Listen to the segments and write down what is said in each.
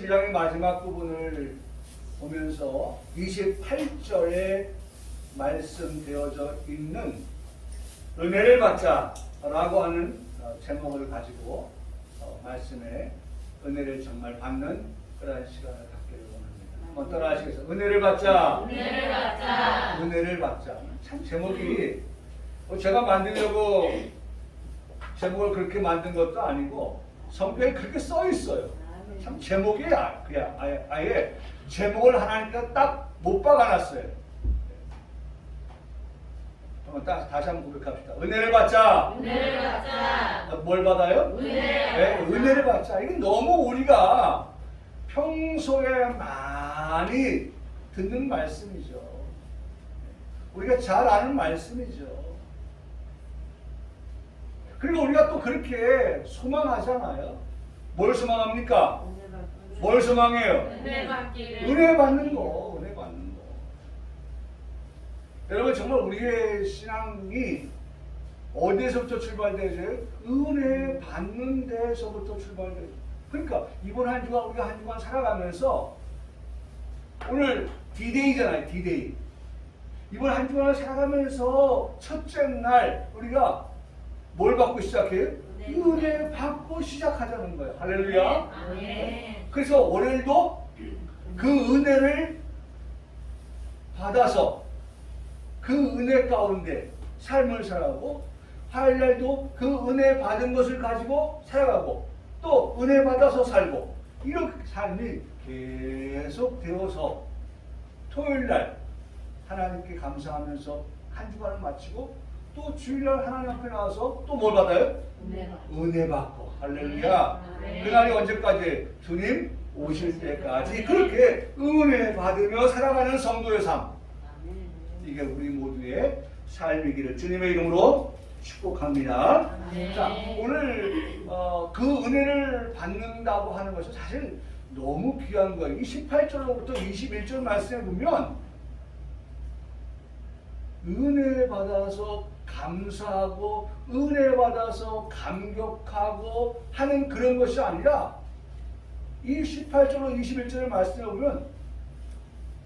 12장의 마지막 부분을 보면서 28절에 말씀되어져 있는 은혜를 받자라고 하는 제목을 가지고 말씀에 은혜를 정말 받는 그런 시간을 갖기를 원합니다. 한번 따라 하시겠어요? 은혜를 받자. 은혜를 받자. 은혜를 받자. 참 제목이 제가 만들려고 제목을 그렇게 만든 것도 아니고 성경에 그렇게 써 있어요. 참 제목이 그냥 아예 제목을 하나님께서 딱 못 박아놨어요. 다시 한번 고백합시다. 은혜를 받자. 은혜를 받자. 뭘 받아요? 은혜. 네, 은혜를 받자. 이게 너무 우리가 평소에 많이 듣는 말씀이죠. 우리가 잘 아는 말씀이죠. 그리고 우리가 또 그렇게 소망하잖아요. 뭘 소망합니까? 뭘 소망해요? 은혜 받기를. 은혜 받는 거, 은혜 받는 거. 여러분 정말 우리의 신앙이 어디에서부터 출발되죠? 은혜 받는 데서부터 출발되죠. 그러니까 이번 한 주간 우리가 한 주간 살아가면서 오늘 D-Day잖아요, D-Day. 이번 한 주간을 살아가면서 첫째 날 우리가 뭘 받고 시작해요? 은혜 받고 시작하자는 거예요. 할렐루야. 아멘. 그래서 오늘도 그 은혜를 받아서 그 은혜 가운데 삶을 살아가고 화요일날도 그 은혜 받은 것을 가지고 살아가고 또 은혜 받아서 살고 이런 삶이 계속 되어서 토요일날 하나님께 감사하면서 한 주간을 마치고 또 주일날 하나님 앞에 나와서 또 뭘 받아요? 은혜 받고 할렐루야. 그날이 언제까지? 주님 오실 때까지 그렇게 은혜 받으며 살아가는 성도의 삶. 이게 우리 모두의 삶이기를 주님의 이름으로 축복합니다. 자, 오늘 그 은혜를 받는다고 하는 것은 사실 너무 귀한 거예요. 이 18절로부터 21절 말씀에 보면 은혜 받아서 감사하고 은혜 받아서 감격하고 하는 그런 것이 아니라 이 18절로 21절의 말씀에 보면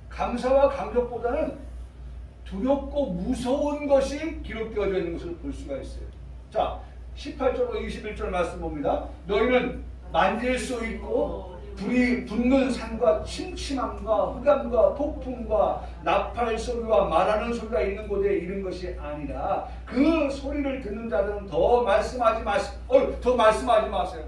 감사와 감격보다는 두렵고 무서운 것이 기록되어져 있는 것을 볼 수가 있어요. 자, 18절로 21절 말씀 봅니다. 너희는 만질 수 있고 불이 붙는 산과 침침함과 흑암과 폭풍과 나팔 소리와 말하는 소리가 있는 곳에 이른 것이 아니라 그 소리를 듣는 자들은 더 말씀하지 마세요.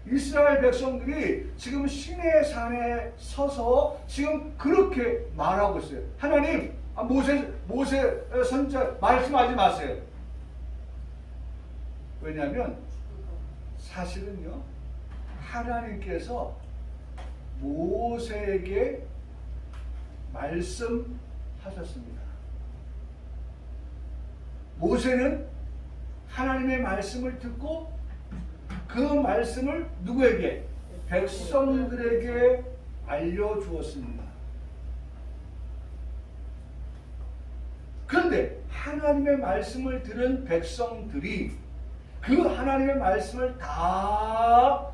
이스라엘 백성들이 지금 시내 산에 서서 지금 그렇게 말하고 있어요. 하나님, 모세 선자 말씀하지 마세요. 왜냐하면 사실은요, 하나님께서 모세에게 말씀하셨습니다. 모세는 하나님의 말씀을 듣고 그 말씀을 누구에게? 백성들에게 알려주었습니다. 그런데 하나님의 말씀을 들은 백성들이 그 하나님의 말씀을 다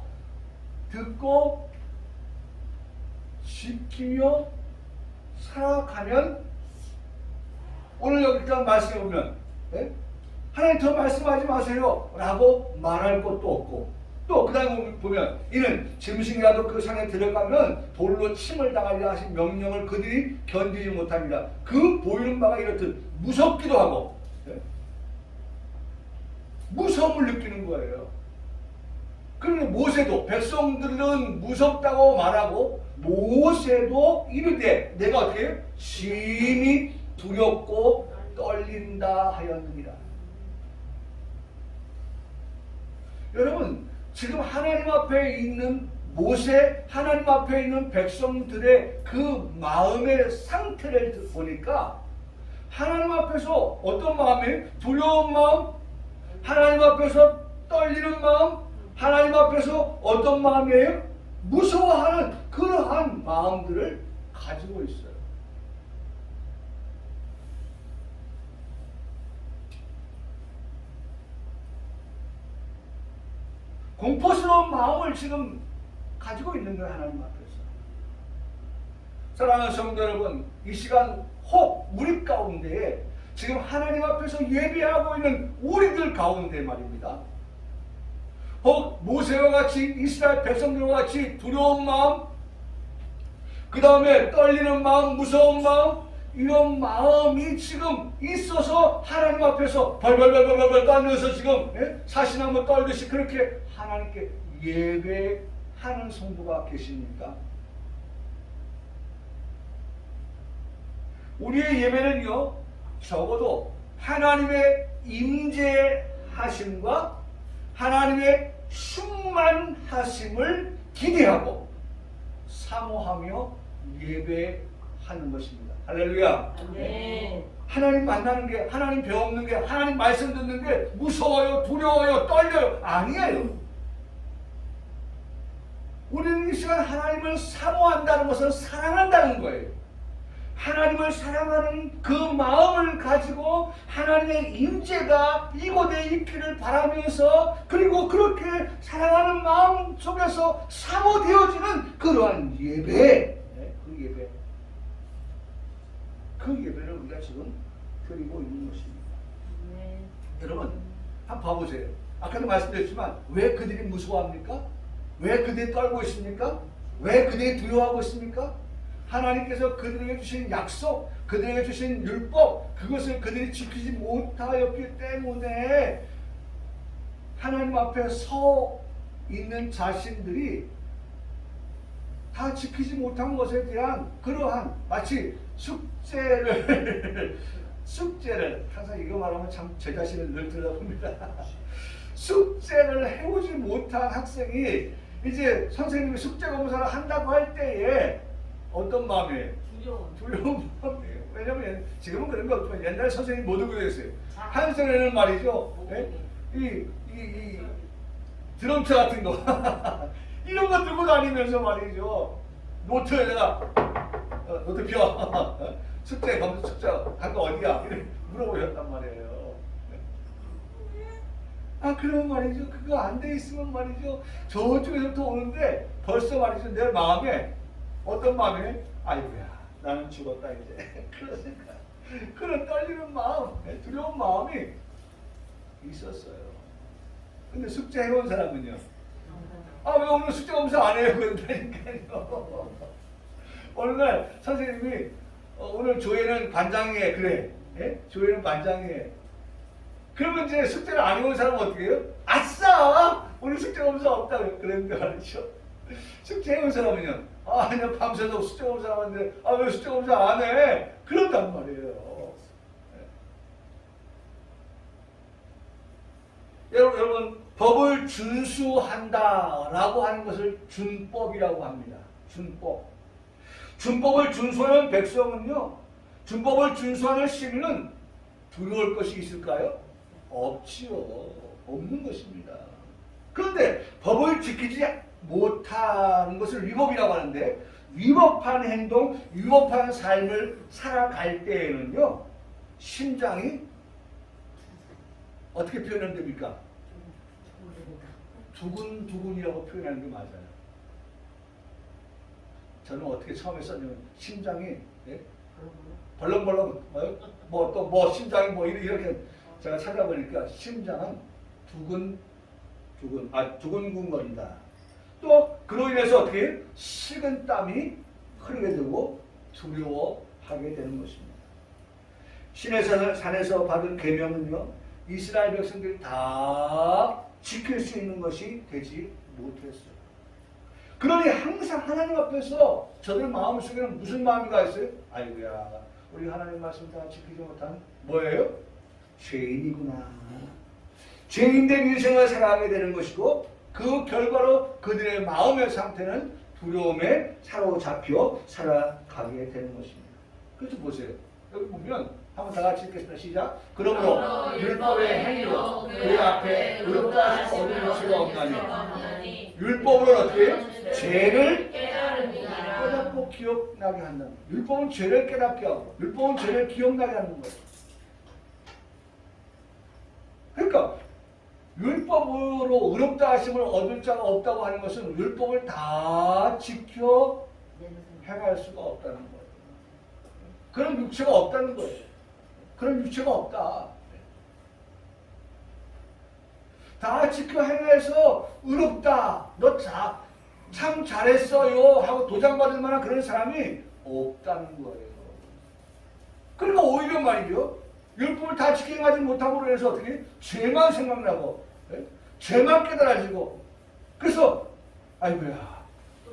듣고 지키며 살아가면 오늘 여기 일단 말씀해 보면 하나님 더 말씀하지 마세요 라고 말할 것도 없고 또 그 다음에 보면 이는 짐승이라도 그 산에 들어가면 돌로 침을 당하리라 하신 명령을 그들이 견디지 못합니다. 그 보이는 바가 이렇듯 무섭기도 하고 무서움을 느끼는 거예요. 그런데 모세도 백성들은 무섭다고 말하고 모세도 이르되 내가 어떻게 해요? 심히 두렵고 떨린다 하였느니라. 여러분 지금 하나님 앞에 있는 모세, 하나님 앞에 있는 백성들의 그 마음의 상태를 보니까 하나님 앞에서 어떤 마음이에요? 두려운 마음? 하나님 앞에서 떨리는 마음, 하나님 앞에서 어떤 마음이에요? 무서워하는 그러한 마음들을 가지고 있어요. 공포스러운 마음을 지금 가지고 있는 거예요. 하나님 앞에서. 사랑하는 성도 여러분, 이 시간 혹 우리 가운데에 지금 하나님 앞에서 예배하고 있는 우리들 가운데 말입니다. 혹 모세와 같이 이스라엘 백성들과 같이 두려운 마음, 그 다음에 떨리는 마음, 무서운 마음, 이런 마음이 지금 있어서 하나님 앞에서 벌벌벌벌벌 떨면서 지금 사시나무 떨듯이 그렇게 하나님께 예배하는 성도가 계십니까? 우리의 예배는요, 적어도 하나님의 임재하심과 하나님의 충만하심을 기대하고 사모하며 예배하는 것입니다. 할렐루야. 아멘. 하나님 만나는 게, 하나님 배우는 게, 하나님 말씀 듣는 게 무서워요, 두려워요, 떨려요. 아니에요. 우리는 이 시간 하나님을 사모한다는 것은 사랑한다는 거예요. 하나님을 사랑하는 그 마음을 가지고 하나님의 임재가 이곳에 있기를 바라면서, 그리고 그렇게 사랑하는 마음 속에서 사모되어지는 그러한 예배, 그 예배를 우리가 지금 드리고 있는 것입니다. 여러분, 한번 봐보세요. 아까도 말씀드렸지만 왜 그들이 무서워합니까? 왜 그들이 떨고 있습니까? 왜 그들이 두려워하고 있습니까? 하나님께서 그들에게 주신 약속, 그들에게 주신 율법, 그것을 그들이 지키지 못하였기 때문에 하나님 앞에 서 있는 자신들이 다 지키지 못한 것에 대한 그러한 마치 숙제를 항상 이거 말하면 참 제 자신을 늘 들여다봅니다. 숙제를 해오지 못한 학생이 이제 선생님이 숙제 검사를 한다고 할 때에 어떤 마음이에요? 두려운 마음이에요. 왜냐면 지금은 그런 거 없지만 옛날에 선생님이 뭐 들고 다녔어요? 한성에는 말이죠. 이 드럼차 같은 거 이런 거 들고 다니면서 말이죠. 노트에다가 노트 펴. 숙제 검사 숙제 간 거 어디야? 이렇게 물어보셨단 말이에요. 아, 그러면 말이죠. 그거 안 돼 있으면 말이죠. 저쪽에서부터 오는데 벌써 말이죠. 내 마음에 어떤 마음에 아이고야 나는 죽었다 이제 그러니까 그런 떨리는 마음, 두려운 마음이 있었어요. 근데 숙제 해온 사람은요, 아 왜 오늘 숙제 검사 안 해요? 그런다니까요. 어느 날 선생님이 오늘 조회는 반장이에 그래, 조회는 반장이에. 그러면 이제 숙제를 안 해온 사람은 어떻게 해요? 아싸 오늘 숙제 검사 없다 그랬는데 말이죠. 숙제 해온 사람은요, 아, 그냥 밤새도 숙제 검사 하는데, 아, 왜 숙제 검사 안 해? 그런단 말이에요. 여러분, 법을 준수한다라고 하는 것을 준법이라고 합니다. 준법. 준법을 준수하는 백성은요, 준법을 준수하는 시민은 두려울 것이 있을까요? 없지요. 없는 것입니다. 그런데 법을 지키지 못하는 것을 위법이라고 하는데, 위법한 행동, 위법한 삶을 살아갈 때에는요, 심장이 어떻게 표현하면 됩니까? 두근두근이라고 표현하는 게 맞아요. 저는 어떻게 처음에 썼냐면 심장이 벌렁벌렁 뭐 심장이 뭐 이렇게 제가 찾아보니까 심장은 두근두근거린다. 또 그로 인해서 어떻게 식은 땀이 흐르게 되고 두려워하게 되는 것입니다. 신의 산에서 받은 계명은요, 이스라엘 백성들이 다 지킬 수 있는 것이 되지 못했어요. 그러니 항상 하나님 앞에서 저들 마음속에는 무슨 마음이가 있어요? 아이고야, 우리 하나님 말씀 다 지키지 못한 뭐예요? 죄인이구나. 죄인된 인생을 살아가게 되는 것이고, 그 결과로 그들의 마음의 상태는 두려움에 사로잡혀 살아가게 되는 것입니다. 그래서 보세요. 여기 보면 한번 다 같이 읽겠습니다. 시작. 그러므로 율법의 행위로 그 앞에 의롭다 하실 수 없는 것이 없나니 율법으로 어떻게 해요? 죄를 깨닫고 기억나게 한다는 거예요. 율법은 죄를 깨닫게 하고 율법은 죄를 기억나게 하는 거예요. 그러니까 율법으로 의롭다 하심을 얻을 자가 없다고 하는 것은 율법을 다 지켜 행할 수가 없다는 거예요. 그런 육체가 없다는 거예요. 그런 육체가 없다. 다 지켜 행해서 의롭다. 너 참 잘했어요 하고 도장받을 만한 그런 사람이 없다는 거예요. 그러니까 오히려 말이죠. 율법을 다 지켜 행하지 못하고 그래서 어떻게 죄만 생각나고 죄만 깨달아지고 그래서 아이고야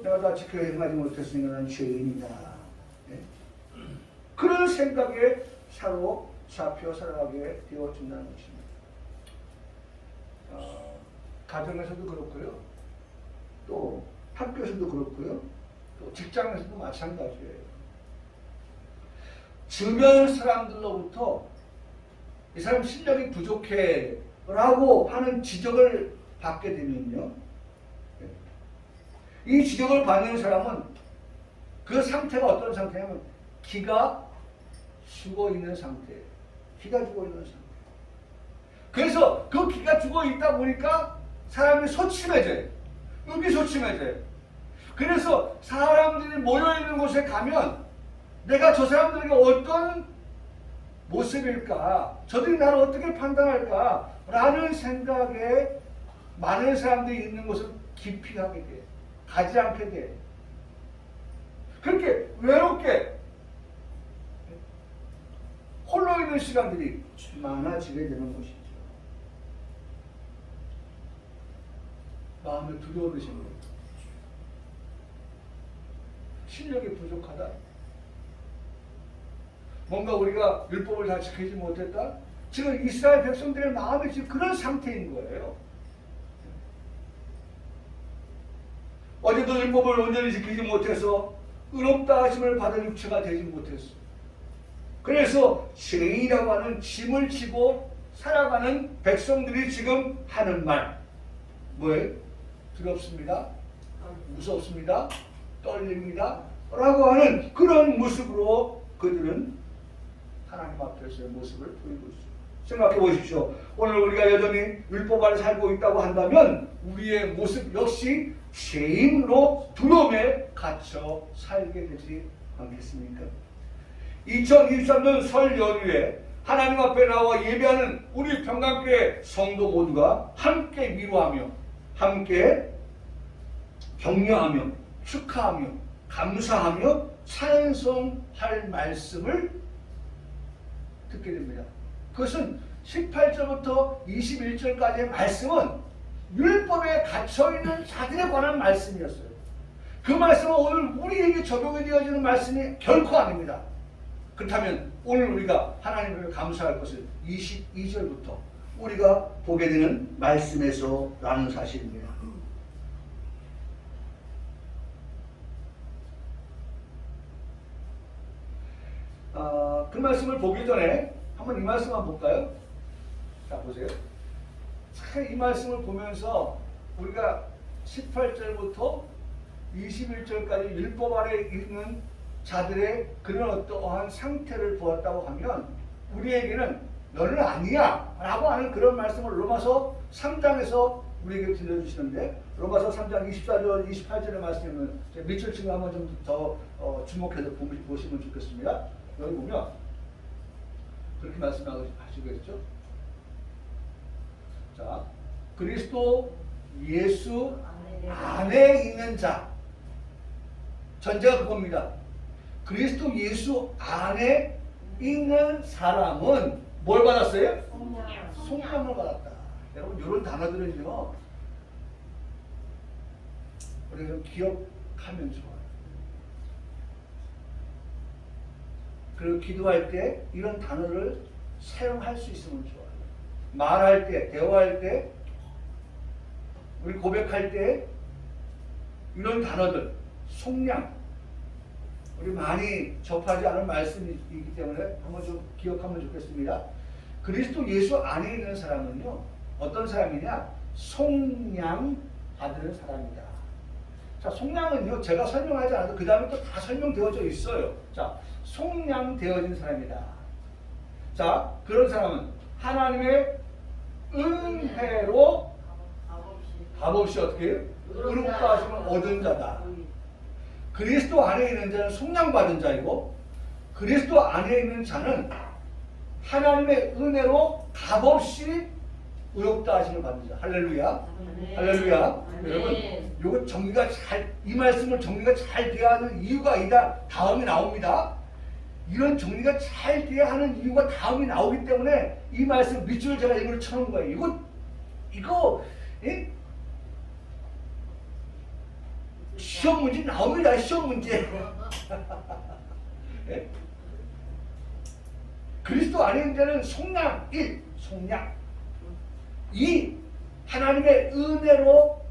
내가 다 지켜 행하지 못했으니까 난 죄인이다. 그런 생각에 사로잡혀 살아가게 되어진다는 것입니다. 가정에서도 그렇고요. 또 학교에서도 그렇고요. 또 직장에서도 마찬가지예요. 주변 사람들로부터 이 사람 실력이 부족해 라고 하는 지적을 받게 되면요. 이 지적을 받는 사람은 그 상태가 어떤 상태냐면 기가 죽어 있는 상태예요. 기가 죽어 있는 상태. 그래서 그 기가 죽어 있다 보니까 사람이 소침해져요. 의기소침해져요. 그래서 사람들이 모여있는 곳에 가면 내가 저 사람들에게 어떤 모습일까? 저들이 나를 어떻게 판단할까? 라는 생각에 많은 사람들이 있는 곳을 깊이 가게 돼. 가지 않게 돼. 그렇게 외롭게 홀로 있는 시간들이 많아지게 되는 것이죠. 마음에 두려워지는 거예요. 실력이 부족하다. 뭔가 우리가 율법을 다 지키지 못했다. 지금 이스라엘 백성들의 마음이 지금 그런 상태인 거예요. 어제도 율법을 온전히 지키지 못해서 의롭다 하심을 받을 육체가 되지 못했어. 그래서 죄인이라고 하는 짐을 지고 살아가는 백성들이 지금 하는 말 뭐예요? 두렵습니다. 무섭습니다. 떨립니다. 라고 하는 그런 모습으로 그들은 하나님 앞에서의 모습을 보이고 있습니다. 생각해 보십시오. 오늘 우리가 여전히 율법 아래 살고 있다고 한다면 우리의 모습 역시 죄인으로 두려움에 갇혀 살게 되지 않겠습니까? 2023년 설 연휴에 하나님 앞에 나와 예배하는 우리 평강교회 성도 모두가 함께 위로하며 함께 격려하며 축하하며 감사하며 찬송할 말씀을 듣게 됩니다. 그것은 18절부터 21절까지의 말씀은 율법에 갇혀있는 자들에 관한 말씀이었어요. 그 말씀은 오늘 우리에게 적용이 되어지는 말씀이 결코 아닙니다. 그렇다면 오늘 우리가 하나님께 감사할 것을 22절부터 우리가 보게 되는 말씀에서라는 사실입니다. 그 말씀을 보기 전에 한번 이 말씀 한번 볼까요? 자, 보세요. 참 이 말씀을 보면서 우리가 18절부터 21절까지 율법 아래 있는 자들의 그런 어떠한 상태를 보았다고 하면 우리에게는 너는 아니야 라고 하는 그런 말씀을 로마서 3장에서 우리에게 들려주시는데 로마서 3장 24절 28절의 말씀은 밑줄 치고 한번 좀 더 주목해서 보시면 좋겠습니다. 여기 보면 그렇게 말씀하시겠죠? 자, 그리스도 예수 안에 있는 자. 전제가 그겁니다. 그리스도 예수 안에 있는 사람은 뭘 받았어요? 속량을 받았다. 여러분 이런 단어들은요 우리가 좀 기억하면 좋아요. 그리고 기도할 때 이런 단어를 사용할 수 있으면 좋아요. 말할 때, 대화할 때, 우리 고백할 때 이런 단어들, 속량, 우리 많이 접하지 않은 말씀이기 때문에 한번 좀 기억하면 좋겠습니다. 그리스도 예수 안에 있는 사람은요 어떤 사람이냐? 속량 받는 사람이다. 자, 속량은요 제가 설명하지 않아도 그 다음에 또 다 설명되어져 있어요. 자, 속량되어진 사람이다. 자, 그런 사람은 하나님의 은혜로 값없이 어떻게 해요? 의롭다 하심을 얻은 자다. 그리스도 안에 있는 자는 속량받은 자이고 그리스도 안에 있는 자는 하나님의 은혜로 값없이 의롭다 하심을 받는 자. 할렐루야. 할렐루야. 여러분, 요거 정리가 이 말씀을 정리가 잘 돼야 하는 이유가 다음에 나옵니다. 이런 정리가 잘 돼야 하는 이유가 다음에 나오기 때문에 이 말씀 밑줄을 제가 일부러 쳐놓은 거예요. 이거, 예? 시험 문제 나옵니다. 시험 문제. 예? 그리스도 안에 있는 자는 속량 1, 속량 2, 하나님의 은혜로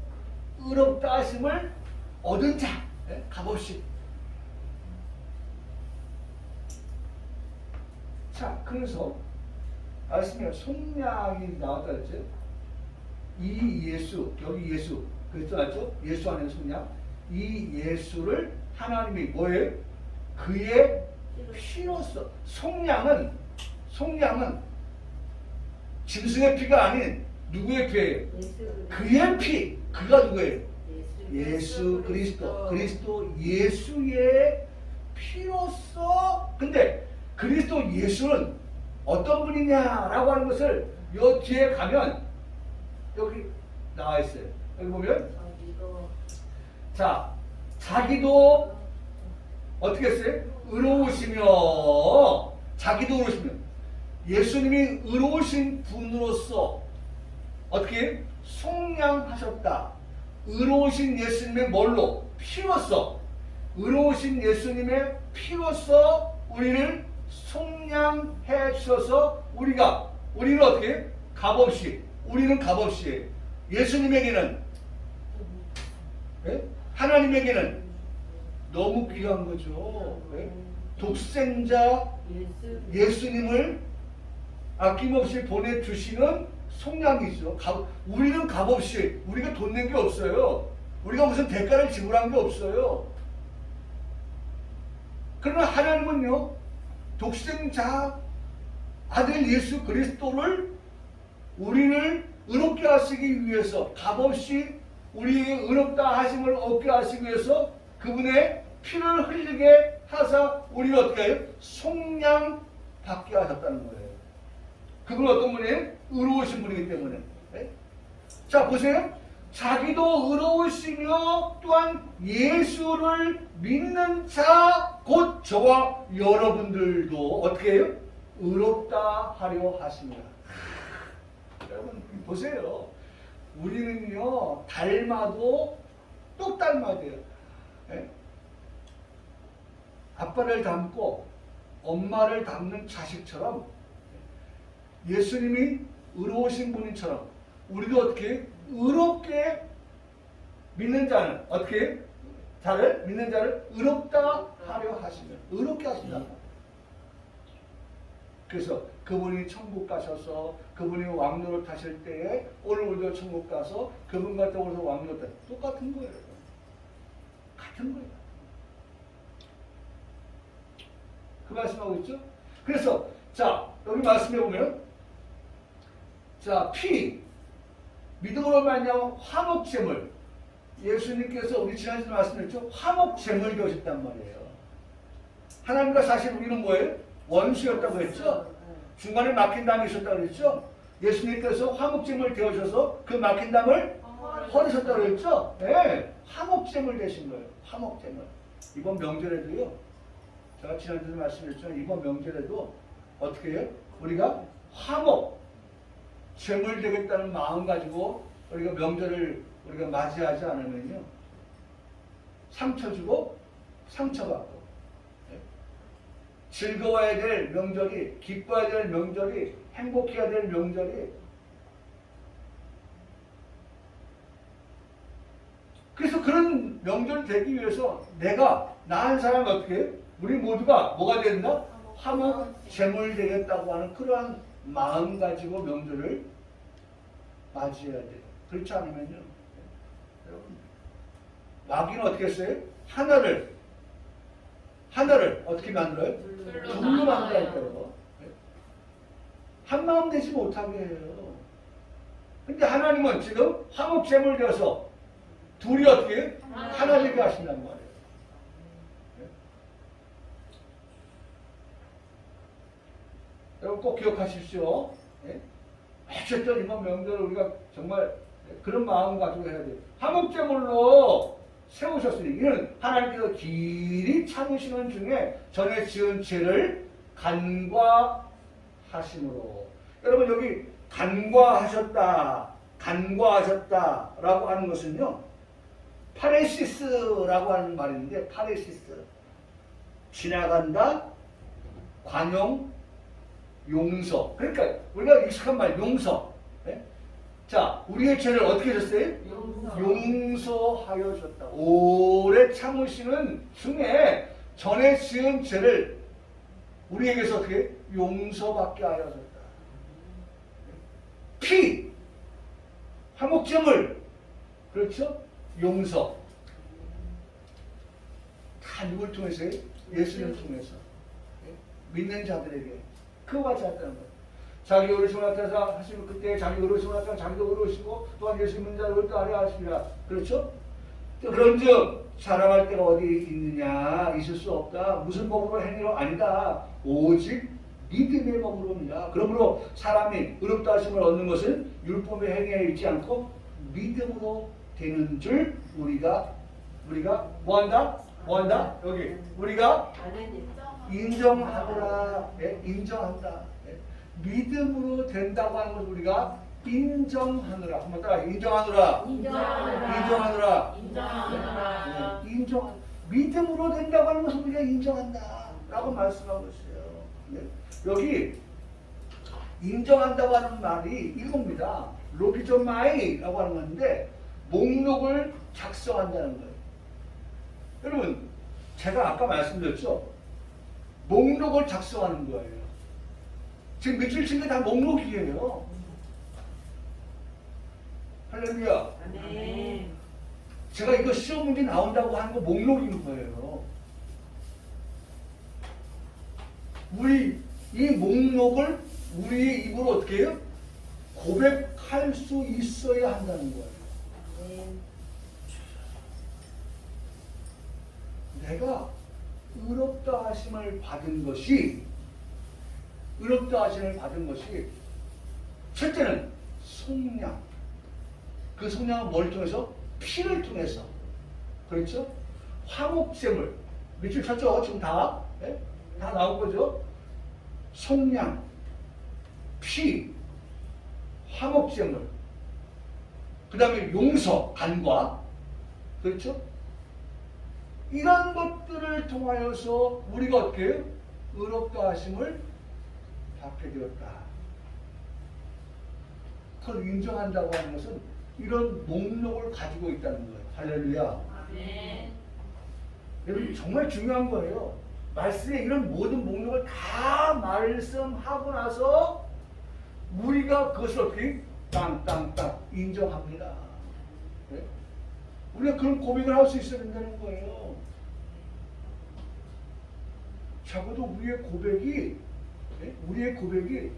의롭다 하심을 얻은 자. 예? 값없이. 자, 그래서 말씀에 속량이 나왔다 그랬죠. 이 예수, 여기 예수 그랬죠, 맞죠? 예수 안에 속량. 이 예수를 하나님이 뭐예요? 그의 피로써. 속량은 짐승의 피가 아닌 누구의 피예요? 그의 피. 그가 누구예요? 예수 그리스도. 그리스도 예수의 피로써. 근데 그리스도 예수는 어떤 분이냐라고 하는 것을 요 뒤에 가면 여기 나와 있어요. 여기 보면 자, 자기도 어떻게 했어요? 의로우시며. 자기도 의로우시며. 예수님이 의로우신 분으로서 어떻게 속량하셨다. 의로우신 예수님의 뭘로? 피로써. 의로우신 예수님의 피로써 우리를 속량해 주셔서 우리는 어떻게? 값없이. 우리는 값없이. 예수님에게는, 네? 하나님에게는 너무 귀한 거죠. 네? 독생자 예수님을 아낌없이 보내주시는 속량이죠. 우리는 값없이. 우리가 돈 낸 게 없어요. 우리가 무슨 대가를 지불한 게 없어요. 그러나 하나님은요, 독생자 아들 예수 그리스도를 우리를 의롭게 하시기 위해서 값없이 우리에게 의롭다 하심을 얻게 하시기 위해서 그분의 피를 흘리게 하사 우리를 어떻게 해요? 속량받게 하셨다는 거예요. 그분은 어떤 분이에요? 의로우신 분이기 때문에. 네? 자, 보세요. 자기도 의로우시며 또한 예수를 믿는 자 곧 저와 여러분들도 어떻게 해요? 의롭다 하려 하십니다. 여러분 보세요. 우리는요 닮아도 똑 닮아야 돼요. 네? 아빠를 닮고 엄마를 닮는 자식처럼 예수님이 의로우신 분인처럼 우리도 어떻게 의롭게 믿는 자는 어떻게 믿는 자를 의롭다 하려 하시면 의롭게 하신다. 그래서 그분이 천국 가셔서 그분이 왕노를 타실 때에 오늘 우리도 천국 가서 그분 같은 오셔서 왕노를 타 똑같은 거예요. 같은 거예요. 그 말씀하고 있죠? 그래서 자 여기 말씀해 보면 자 피 믿음으로 말미암아 화목제물 예수님께서 우리 지난주에 말씀했죠? 화목제물 되셨단 말이에요. 하나님과 사실 우리는 뭐예요? 원수였다고 했죠? 중간에 막힌 담이 있었다고 했죠? 예수님께서 화목제물 되어셔서 그 막힌 담을 헐으셨다고 했죠? 네, 화목제물 되신 거예요. 화목제물. 이번 명절에도요. 제가 지난주에 말씀했지만 이번 명절에도 어떻게 해요? 우리가 화목 제물 되겠다는 마음 가지고 우리가 명절을 우리가 맞이하지 않으면요 상처 주고 상처받고 즐거워야 될 명절이 기뻐야 될 명절이 행복해야 될 명절이 그래서 그런 명절이 되기 위해서 나 한 사람 어떻게 해요? 우리 모두가 뭐가 된다? 화목 제물 되겠다고 하는 그러한 마음 가지고 명절을 맞이해야 돼요. 그렇지 않으면요 여러분 마귀는 어떻게 했어요? 하나를 어떻게 만들어요? 둘로 만들어야 돼요. 한 마음 되지 못하게 해요. 근데 하나님은 지금 화목제물 되어서 둘이 어떻게 하나 되게 하신다는 말이에요. 여러분 꼭 기억하십시오. 예? 어쨌든 이번 명절을 우리가 정말 그런 마음 가지고 해야 돼요. 화목제물로 세우셨으니 이는 하나님께서 길이 참으시는 중에 전에 지은 죄를 간과하심으로. 여러분 여기 간과하셨다라고 하는 것은요, 파레시스라고 하는 말인데, 파레시스 지나간다, 관용, 용서. 그러니까 우리가 익숙한 말 용서. 네? 자, 우리의 죄를 어떻게 하셨어요? 용서하여 줬다. 오래 참으시는 중에 전에 지은 죄를 우리에게서 어떻게 용서받게 하여 줬다. 피, 화목제물, 그렇죠? 용서. 다 누굴 통해서요? 예수를 통해서. 믿는 자들에게 그와 같이 한다는 거예요. 자기 어르신 나타나서 하시면 그때 자기 어르신 나타나 자기도 어르시고 또한 예수 믿는 자를 또 아뢰 하시리라. 그렇죠? 그런즉 사랑할 때가 어디 있느냐? 있을 수 없다. 무슨 법으로 행위로 아니다. 오직 믿음의 법으로입니다. 그러므로 사람이 의롭다 하심을 얻는 것은 율법의 행위에 있지 않고 믿음으로 되는 줄 우리가 뭐한다? 여기 우리가 인정하더라. 네? 인정한다. 네? 믿음으로 된다고 하는 것을 우리가 인정하느라. 한번 따라 인정하느라. 인정하느라. 네? 믿음으로 된다고 하는 것을 우리가 인정한다 라고 말씀하고 있어요. 네? 여기 인정한다고 하는 말이 이겁니다. 로기조마이라고 하는 건데 목록을 작성한다는 거예요. 여러분 제가 아까 말씀드렸죠. 목록을 작성하는 거예요. 지금 며칠 친 게 다 목록이에요. 할렐루야. 아멘. 제가 이거 시험 문제 나온다고 하는 거 목록인 거예요. 우리 이 목록을 우리의 입으로 어떻게 해요? 고백할 수 있어야 한다는 거예요. 내가 의롭다 하심을 받은 것이 첫째는 속량. 그 속량은 뭘 통해서? 피를 통해서. 그렇죠? 화목제물. 며칠 쳤죠? 지금 다. 네? 다 나온 거죠? 속량, 피, 화목제물. 그 다음에 용서, 간과. 그렇죠? 이런 것들을 통하여서 우리가 어떻게 해요? 의롭다 하심을 받게 되었다. 그걸 인정한다고 하는 것은 이런 목록을 가지고 있다는 거예요. 할렐루야. 아멘. 여러분 정말 중요한 거예요. 말씀에 이런 모든 목록을 다 말씀하고 나서 우리가 그것을 어떻게 땅땅땅 인정합니다. 네? 우리가 그런 고백을 할 수 있어야 된다는 거예요. 적어도 우리의 고백이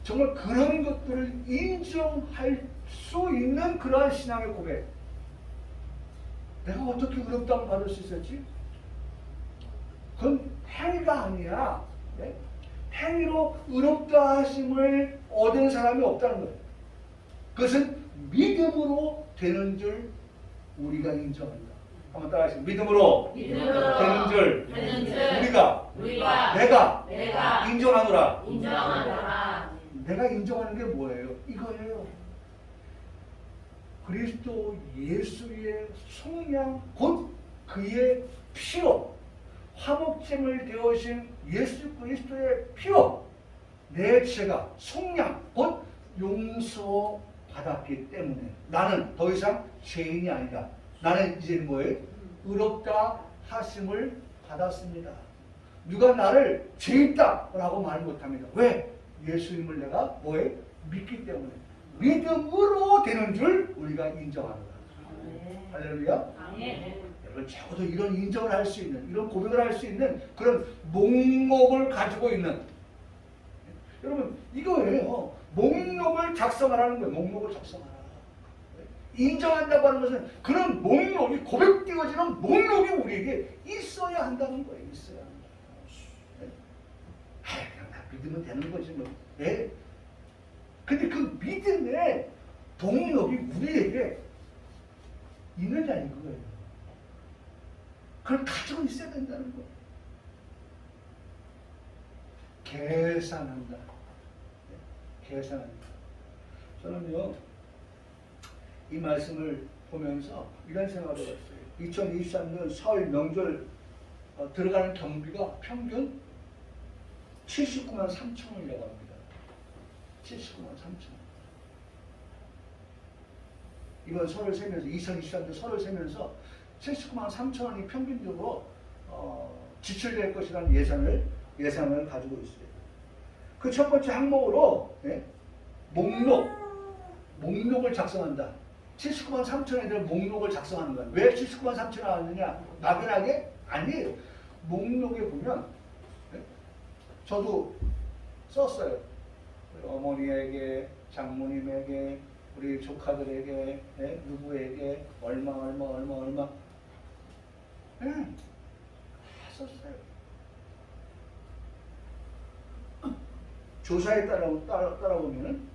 정말 그런 것들을 인정할 수 있는 그러한 신앙의 고백. 내가 어떻게 의롭다고 받을 수 있었지? 그건 행위가 아니야. 네? 행위로 의롭다 하심을 얻은 사람이 없다는 거예요. 그것은 믿음으로 되는 줄 우리가 인정한다. 한번 따라하시죠. 믿음으로 되는 줄 우리가 내가 인정하노라. 내가 인정하는 게 뭐예요? 이거예요. 그리스도 예수의 속량 곧 그의 피로 화목제물 되어신 예수 그리스도의 피로 내 죄가 속량 곧 용서받았기 때문에 나는 더 이상 죄인이 아니다. 나는 이제 뭐예요? 의롭다 하심을 받았습니다. 누가 나를 죄있다라고 말 못합니다. 왜? 예수님을 내가 뭐예요? 믿기 때문에. 믿음으로 되는 줄 우리가 인정합니다. 할렐루야. 여러분 적어도 이런 인정을 할 수 있는, 이런 고백을 할 수 있는 그런 목록을 가지고 있는, 여러분 이거예요. 목록을 작성하라는 거예요. 목록을 작성하라. 인정한다고 하는 것은 그런 목록이 고백되어지는 목록이 우리에게 있어야 한다는 거예요. 있어야 한다. 그냥 다 믿으면 되는 거지 뭐. 예? 근데 그 믿음의 동력이 우리에게 있느냐 이거예요. 그걸 가지고 있어야 된다는 거예요. 계산한다. 계산한다. 저는요, 이 말씀을 보면서 이런 생각을 해봤어요. 2023년 설 명절 들어가는 경비가 평균 79만 3천 원이라고 합니다. 79만 3천 원. 이번 설을 세면서 2023년 설을 세면서 79만 3천 원이 평균적으로 지출될 것이라는 예산을 가지고 있어요. 그 첫 번째 항목으로 목록을 작성한다. 79만 3천 원에 대한 목록을 작성하는 거야. 왜 79만 3천 원 나왔느냐? 막연하게? 아니에요. 목록에 보면 저도 썼어요. 어머니에게, 장모님에게, 우리 조카들에게, 누구에게 얼마 다 썼어요. 조사에 따라보면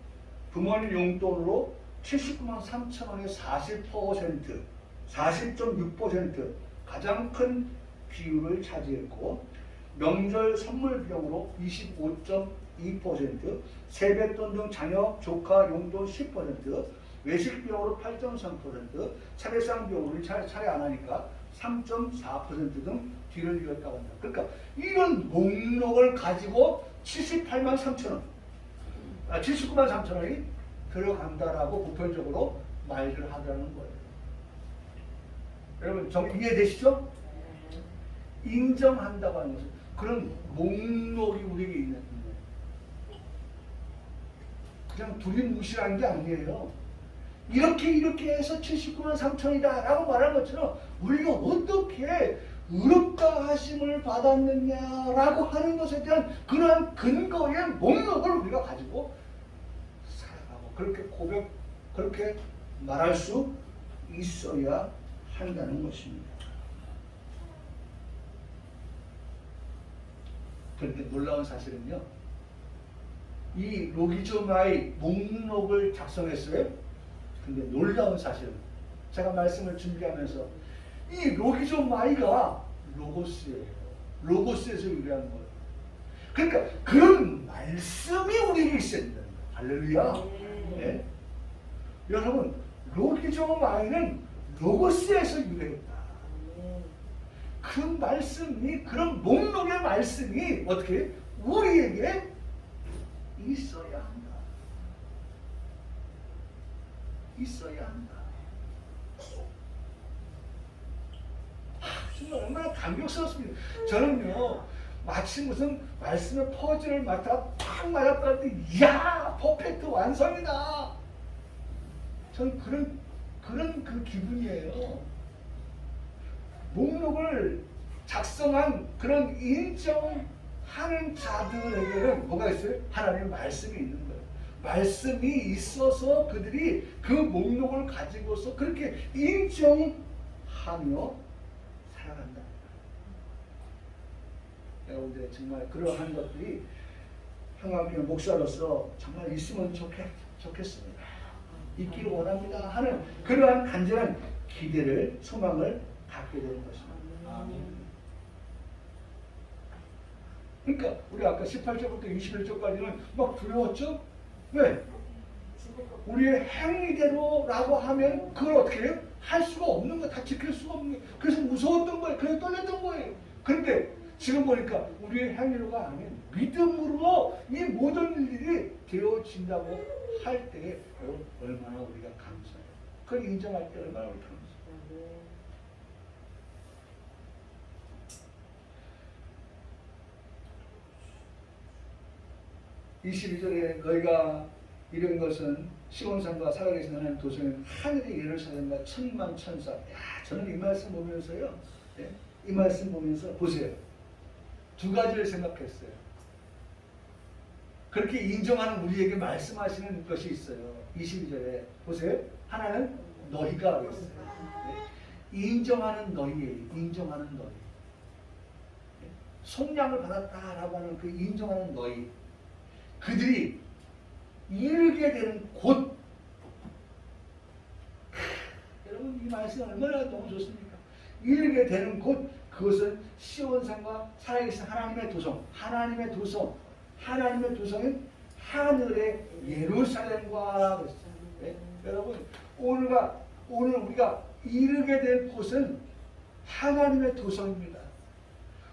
부모님 용돈으로 79만 3천 원의 40%, 40.6% 가장 큰 비율을 차지했고, 명절 선물 비용으로 25.2%, 세뱃돈 등 자녀, 조카 용돈 10%, 외식 비용으로 8.3%, 차례상 비용으로 차례 안 하니까 3.4% 등 뒤를 이었다고 한다. 그러니까 이런 목록을 가지고 78만 3천 원, 79만 3천 원이 들어간다라고 보편적으로 말을 하더라는 거예요. 여러분 이해되시죠? 인정한다고 하는 것은 그런 목록이 우리에게 있는 거예요. 그냥 두리뭉실한 게 아니에요. 이렇게 해서 79만 3천이다 라고 말한 것처럼 우리가 어떻게 의롭다 하심을 받았느냐라고 하는 것에 대한 그러한 근거의 목록을 우리가 가지고 살아가고 그렇게 말할 수 있어야 한다는 것입니다. 그런데 놀라운 사실은요, 이 로기조마의 목록을 작성했어요. 근데 놀라운 사실은 제가 말씀을 준비하면서 이 로기조마이가 로고스예요. 로고스에서 유래한 거예요. 그러니까 그런 말씀이 우리에게 있어야 된다는 거예요. 할렐루야. 네. 여러분, 로기조마이는 로고스에서 유래했다. 그 말씀이, 그런 목록의 말씀이 어떻게 우리에게 있어야 한다. 있어야 한다. 정말 얼마나 감격스럽습니다. 저는요, 마치 무슨 말씀의 퍼즐을 맡아 탁 맞았다는데, 이야, 퍼펙트 완성이다. 저는 그런 그 기분이에요. 목록을 작성한 그런 인정하는 자들에게는 뭐가 있어요? 하나님의 말씀이 있는 거예요. 말씀이 있어서 그들이 그 목록을 가지고서 그렇게 인정하며 살아간다. 여러분들 정말 그러한 것들이 평화의 목사로서 정말 있으면 좋겠습니다. 있기를 원합니다 하는 그러한 간절한 기대를, 소망을 갖게 되는 것입니다. 그러니까 우리 아까 18절부터 21절까지는 막 두려웠죠? 왜? 우리의 행위대로라고 하면 그걸 어떻게 해요? 할 수가 없는 거예요. 다 지킬 수가 없는 거예요. 그래서 무서웠던 거예요. 그래서 떨렸던 거예요. 그런데 지금 보니까 우리의 행위로가 아닌 믿음으로 이 모든 일들이 되어진다고 할 때에 얼마나 우리가 감사해요. 그걸 인정할 때 얼마나 우리 감사해요. 22절에 너희가 이룬 것은 시온산과 살아계신 하나님 도성인 하늘의 예루살렘과 천만 천사. 야, 저는 이 말씀 보면서요, 이 말씀 보면서 보세요. 두 가지를 생각했어요. 그렇게 인정하는 우리에게 말씀하시는 것이 있어요. 22절에 보세요. 하나는 너희가 그랬어요. 네? 인정하는 너희예요. 인정하는 너희. 네? 속량을 받았다라고 하는 그 인정하는 너희. 그들이 이르게 되는 곳. 여러분 이 말씀 얼마나 너무 좋습니까? 이르게 되는 곳. 그것은 시온산과 살아계신 하나님의 도성. 하나님의 도성. 하나님의 도성은 하늘의 예루살렘과 그랬어요. 네? 여러분 오늘 우리가 이르게 될 곳은 하나님의 도성입니다.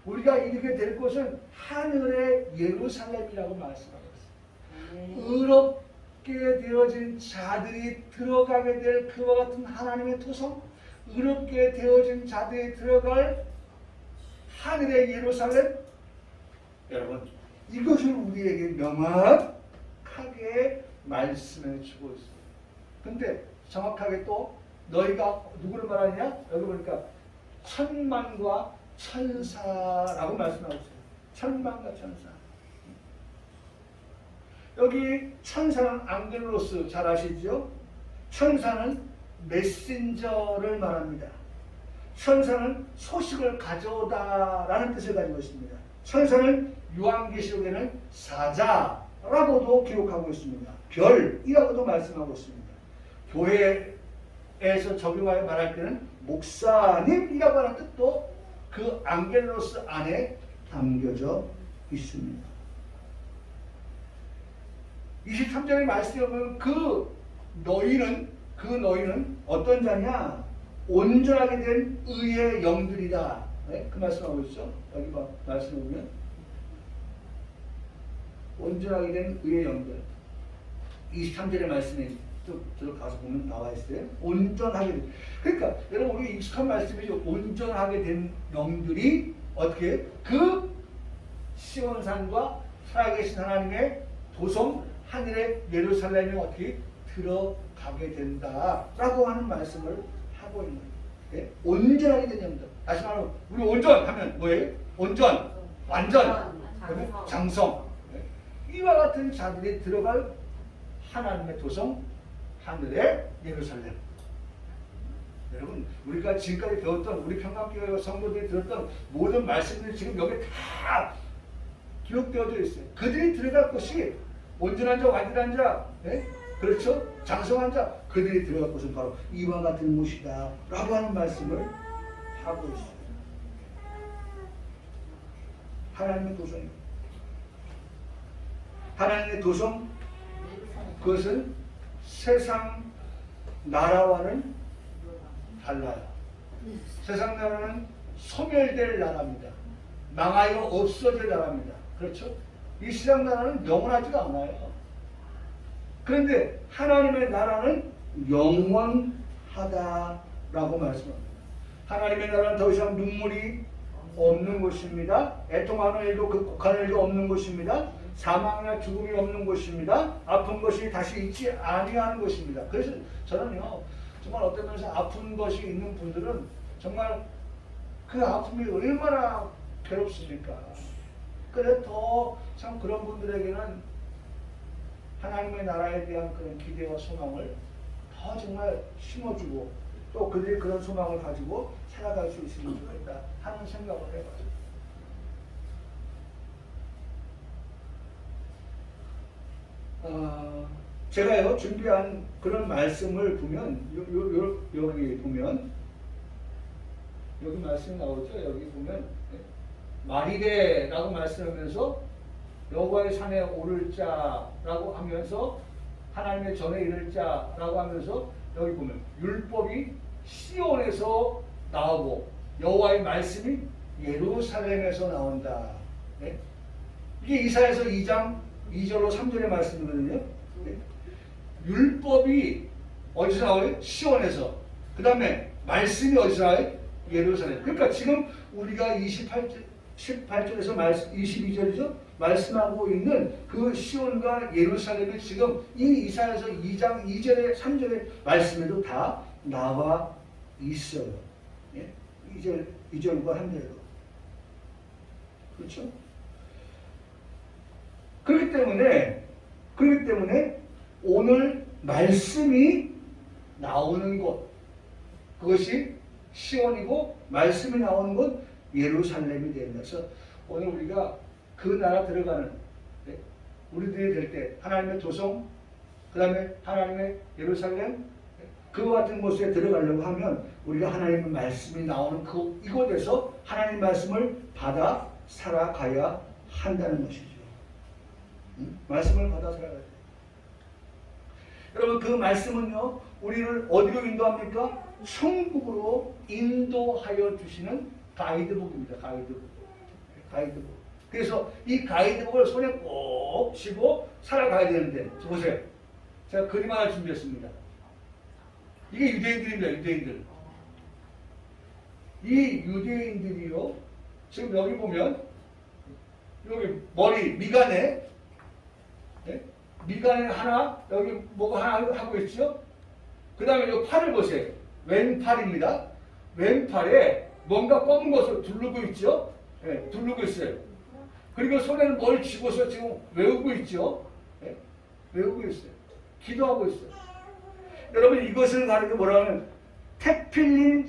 우리가 이르게 될 곳은 하늘의 예루살렘이라고 말씀하고 있습니다. 의롭게 되어진 자들이 들어가게 될 그와 같은 하나님의 도성, 의롭게 되어진 자들이 들어갈 하늘의 예루살렘. 여러분 이것을 우리에게 명확하게 말씀해 주고 있습니다. 근데 정확하게 또 너희가 누구를 말하느냐? 여기 보니까 천만과 천사라고 말씀하고 있어요. 천만과 천사. 여기 천사는 앙겔로스 잘 아시죠? 천사는 메신저를 말합니다. 천사는 소식을 가져오다라는 뜻을 가지고 있습니다. 천사는 요한계시록에는 사자라고도 기록하고 있습니다. 별이라고도 말씀하고 있습니다. 교회에서 적용하여 말할 때는 목사님이라고 하는 뜻도 그 앙겔로스 안에 담겨져 있습니다. 23절의 말씀에 보면 그 너희는 어떤 자냐? 온전하게 된 의의 영들이다. 네? 그 말씀하고 있죠. 여기 말씀해 보면 온전하게 된 의의 영들. 23절의 말씀에 쭉 가서 보면 나와 있어요. 온전하게 된. 그러니까 여러분 우리 익숙한 말씀이죠. 온전하게 된 영들이 어떻게 그 시온산과 살아계신 하나님의 도성 하늘의 예루살렘에 어떻게 들어가게 된다라고 하는 말씀을 하고 있는 거예요. 네? 온전하게 된 영들. 다시 말하면 우리 온전하면 뭐예요? 온전, 완전, 장성. 네? 이와 같은 자들이 들어갈 하나님의 도성, 하늘의 예루살렘. 여러분 우리가 지금까지 배웠던 우리 평강교회 성도들이 들었던 모든 말씀들이 지금 여기 다 기록되어져 있어요. 그들이 들어갈 곳이 온전한 자, 완전한 자, 네? 그렇죠? 장성한 자, 그들이 들어갈 곳은 바로 이와 같은 곳이다 라고 하는 말씀을 하고 있어요. 하나님의 도성입니다. 하나님의 도성, 그것은 세상 나라와는 달라요. 세상 나라는 소멸될 나라입니다. 망하여 없어질 나라입니다. 그렇죠? 이 세상 나라는 영원하지가 않아요. 그런데 하나님의 나라는 영원하다라고 말씀합니다. 하나님의 나라는 더 이상 눈물이 없는 곳입니다. 애통하는 일도 극복하는 일도 없는 곳입니다. 사망이나 죽음이 없는 곳입니다. 아픈 것이 다시 있지 아니하는 곳입니다. 그래서 저는요, 정말 어떤 면에서 아픈 것이 있는 분들은 정말 그 아픔이 얼마나 괴롭습니까? 그래 더 참 그런 분들에게는 하나님의 나라에 대한 그런 기대와 소망을 더 정말 심어주고 또 그들이 그런 소망을 가지고 살아갈 수 있으면 좋겠다 하는 생각을 해봐요. 제가요 준비한 그런 말씀을 보면 여기 보면 여기 말씀이 나오죠. 여기 보면 마리데라고 말씀하면서 여호와의 산에 오를 자라고 하면서 하나님의 전에 이를 자라고 하면서 여기 보면 율법이 시온에서 나오고 여호와의 말씀이 예루살렘에서 나온다. 네? 이게 이사야서 2장 2절로 3절의 말씀이거든요. 네? 율법이 어디서 나와요? 시온에서. 그 다음에 말씀이 어디서 나와요? 예루살렘. 그러니까 지금 우리가 18절에서 22절이죠? 말씀하고 있는 그 시온과 예루살렘이 지금 이 이사야서 2장 2절에 3절의 말씀에도 다 나와 있어요. 예? 2절과 3절도. 그렇죠? 그렇기 때문에 때문에 오늘 말씀이 나오는 곳, 그것이 시온이고 말씀이 나오는 곳 예루살렘이 됩니다. 그래서 오늘 우리가 그 나라 들어가는 우리들이 될 때 하나님의 도성, 그 다음에 하나님의 예루살렘, 그와 같은 곳에 들어가려고 하면 우리가 하나님의 말씀이 나오는 이곳에서 하나님의 말씀을 받아 살아가야 한다는 것이죠. 말씀을 받아 살아가야 돼요. 여러분, 그 말씀은요, 우리를 어디로 인도합니까? 천국으로 인도하여 주시는 가이드북입니다. 가이드북. 그래서 이 가이드북을 손에 꼭 쥐고 살아가야 되는데, 보세요. 제가 그림 하나 준비했습니다. 이게 유대인들입니다. 유대인들. 이 유대인들이요, 지금 여기 보면 여기 머리 미간에 미간에 하나, 여기 뭐가 하나 하고 있죠? 그 다음에 이 팔을 보세요. 왼팔입니다. 왼팔에 뭔가 검은 것을 두르고 있죠? 네, 두르고 있어요. 그리고 손에는 뭘 쥐고서 지금 외우고 있죠? 네, 외우고 있어요. 기도하고 있어요. 여러분, 이것을 가리켜 뭐라 하면 테필린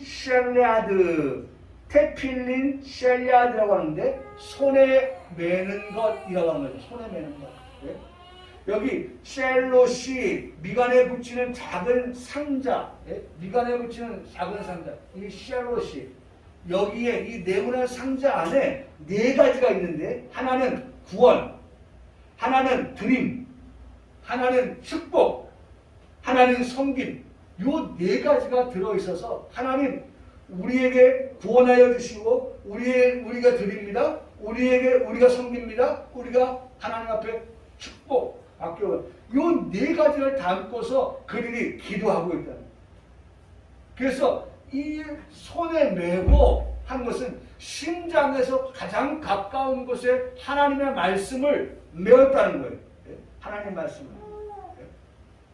샬리아드라고 하는데 손에 매는 것이라고 하는 거죠. 손에 매는 것. 네? 여기 셀롯이 미간에 붙이는 작은 상자, 미간에 붙이는 작은 상자, 이 셀롯이 여기에 이 네모난 상자 안에 네 가지가 있는데, 하나는 구원, 하나는 드림, 하나는 축복, 하나는 섬김. 요 네 가지가 들어 있어서 하나님 우리에게 구원하여 주시고 우리가 드립니다. 우리가 섬깁니다. 우리가 하나님 앞에 축복 아껴요. 요 네 가지를 담고서 그들이 기도하고 있다. 그래서 이 손에 메고 한 것은 심장에서 가장 가까운 곳에 하나님의 말씀을 메었다는 거예요. 하나님의 말씀을.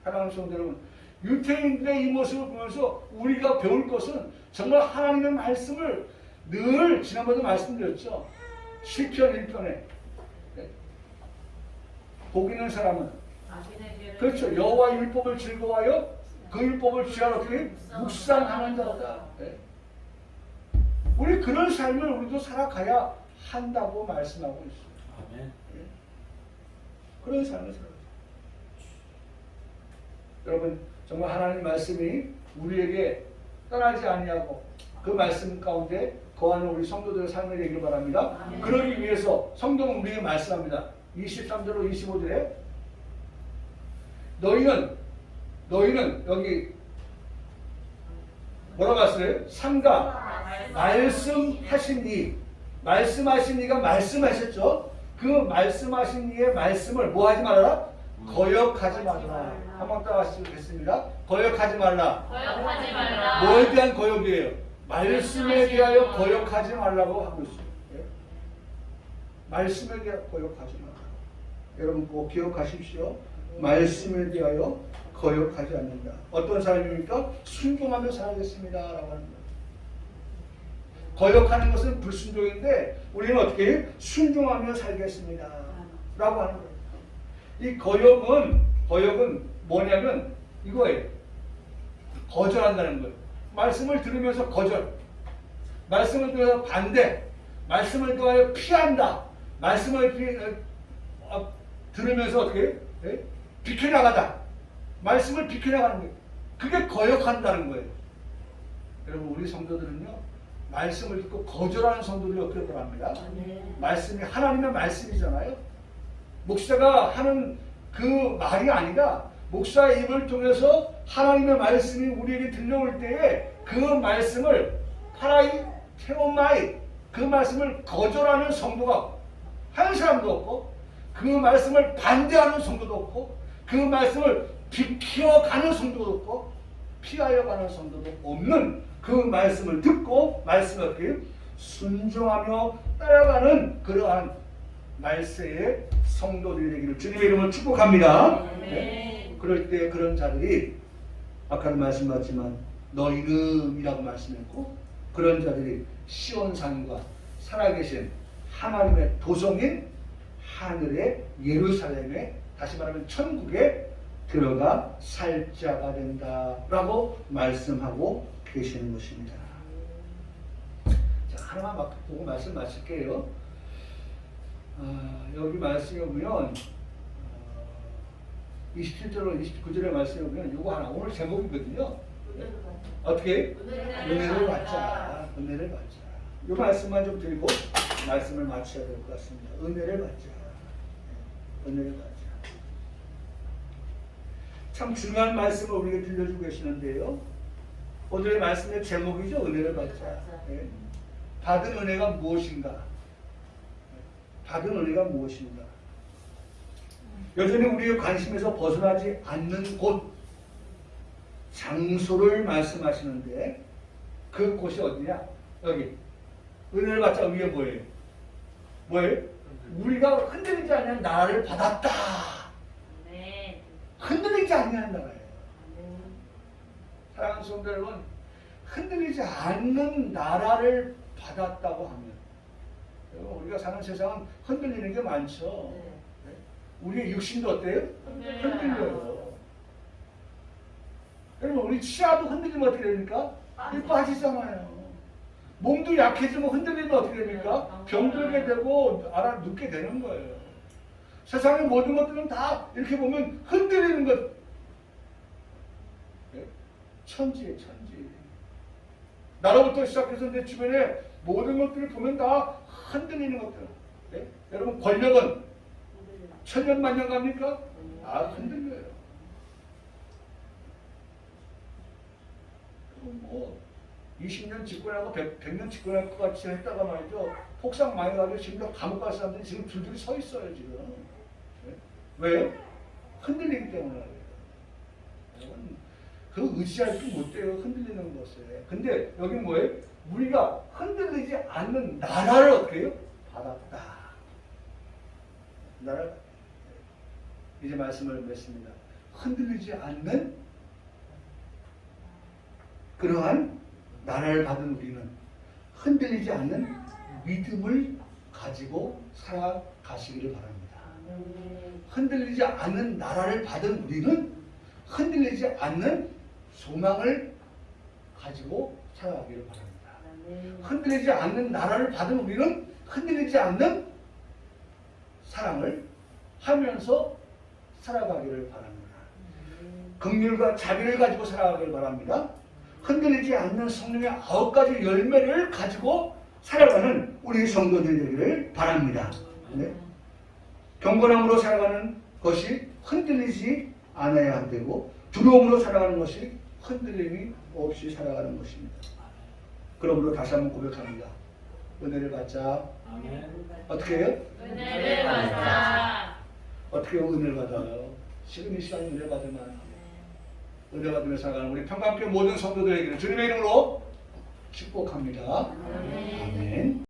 사랑하는 성도 여러분, 유태인들의 이 모습을 보면서 우리가 배울 것은 정말 하나님의 말씀을 늘, 지난번에 말씀드렸죠. 시편 1편에 복 있는 사람은, 그렇죠, 여호와 율법을 즐거워하여 그 율법을 취하러 어떻게 묵상하는 자다. 우리 그런 삶을 우리도 살아가야 한다고 말씀하고 있어요. 아멘. 그런 삶을 살아가요. 여러분, 정말 하나님 말씀이 우리에게 떠나지 아니하고 그 말씀 가운데 거하는 우리 성도들의 삶을 되기를 바랍니다. 아멘. 그러기 위해서 성경은 우리에게 말씀합니다. 23절로 25절에 너희는 여기 뭐라고 했어요? 삼가 말씀하신 이, 말씀하신 이가 말씀하셨죠. 그 말씀하신 이의 말씀을 뭐 하지 말아라? 거역하지 말라. 한번 따라하시겠습니다. 거역하지 말라. 거역하지 말라. 뭐에 대한 거역이에요? 말씀에 대하여 거역하지 말라고 하고 있어요. 예? 말씀에 대하여 거역하지 말라. 여러분 꼭 기억하십시오. 말씀에 대하여 거역하지 않는다. 어떤 사람입니까? 순종하며 살아야겠습니다 라고 하는 거예요. 거역하는 것은 불순종인데 우리는 어떻게 해요? 순종하며 살겠습니다 라고 하는 거예요. 이 거역은 뭐냐면 이거예요. 거절한다는 거예요. 말씀을 들으면서 거절, 말씀을 들어서 반대, 말씀을 들어서 피한다, 말씀을 들으면서 어떻게 해요? 네? 비켜나가다, 말씀을 비켜나가는 거예요. 그게 거역한다는 거예요. 여러분, 우리 성도들은요, 말씀을 듣고 거절하는 성도들이 없길 바랍니다. 말씀이 하나님의 말씀이잖아요. 목사가 하는 그 말이 아니라 목사의 입을 통해서 하나님의 말씀이 우리에게 들려올 때에 그 말씀을 테오마이, 그 말씀을 거절하는 성도가 한 사람도 없고, 그 말씀을 반대하는 성도도 없고, 그 말씀을 비켜가는 성도도 없고, 피하여 가는 성도도 없는 그 말씀을 듣고 말씀을 어떻게 순종하며 따라가는 그러한 말세의 성도들이 되기를 주님의 이름으로 축복합니다. 네. 그럴 때 그런 자들이 아까는 말씀드렸지만 너희는이라고 말씀했고, 그런 자들이 시온산과 살아계신 하나님의 도성인 하늘의 예루살렘에 다시 말하면 천국에 들어가 살 자가 된다라고 말씀하고 계시는 것입니다. 자, 하나만 보고 말씀 마칠게요. 여기 말씀에 보면 27절로 29절의 말씀에 보면 이거 하나 오늘 제목이거든요. 어떻게? 은혜를 받자. 은혜를 받자. 이 말씀만 좀 드리고 말씀을 마쳐야 될 것 같습니다. 은혜를 받자. 은혜를 받자. 참 중요한 말씀을 우리에게 들려주고 계시는데요. 오늘의 말씀의 제목이죠. 은혜를 받자. 예. 받은 은혜가 무엇인가? 받은 은혜가 무엇인가? 여전히 우리의 관심에서 벗어나지 않는 곳, 장소를 말씀하시는데 그 곳이 어디냐? 여기. 은혜를 받자 위에 뭐예요? 뭐예요? 우리가 흔들리지 않는 나라를 받았다. 네. 흔들리지 않는 나라예요. 사랑하는 성도 여러분, 흔들리지 않는 나라를 받았다고 하면 우리가 사는 세상은 흔들리는 게 많죠. 우리의 육신도 어때요? 흔들려요. 여러분 우리 치아도 흔들리면 어떻게 됩니까? 빠지잖아요. 몸도 약해지면 흔들리면 어떻게 됩니까? 병들게 되고 눕게 되는 거예요. 세상의 모든 것들은 다 이렇게 보면 흔들리는 것. 천지에 천지. 나로부터 시작해서 내 주변에 모든 것들을 보면 다 흔들리는 것들. 네? 여러분 권력은 천년만년 갑니까? 흔들려요. 뭐 20년 집권하고 100년 집권할 것 같이 했다가 말이죠. 폭삭 많이 가지고 지금 감옥 갈 사람들이 지금 줄줄이 서 있어요 지금. 네? 왜요? 흔들리기 때문에 그래요. 그 의지할 게 못 돼요. 흔들리는 것에. 근데 여기 뭐예요? 우리가 흔들리지 않는 나라를 어떻게 해요? 받았다. 나라. 이제 말씀을 맺습니다. 흔들리지 않는 그러한 나라를 받은 우리는 흔들리지 않는 믿음을 가지고 살아가시기를 바랍니다. 흔들리지 않는 나라를 받은 우리는 흔들리지 않는 소망을 가지고 살아가기를 바랍니다. 흔들리지 않는 나라를 받은 우리는 흔들리지 않는 사랑을 하면서 살아가기를 바랍니다. 긍휼과 자비를 가지고 살아가기를 바랍니다. 흔들리지 않는 성령의 9가지 열매를 가지고 살아가는 우리 성도들 되기를 바랍니다. 네? 경건함으로 살아가는 것이 흔들리지 않아야 되고 두려움으로 살아가는 것이 흔들림이 없이 살아가는 것입니다. 그러므로 다시 한번 고백합니다. 은혜를 받자. 어떻게 해요? 은혜를 받자. 어떻게 은혜를 받아요? 지금 이 시간에 은혜 받을 만한 은혜 받으며 살아가는 우리 평강교회 모든 성도들에게는 주님의 이름으로 축복합니다. 아멘.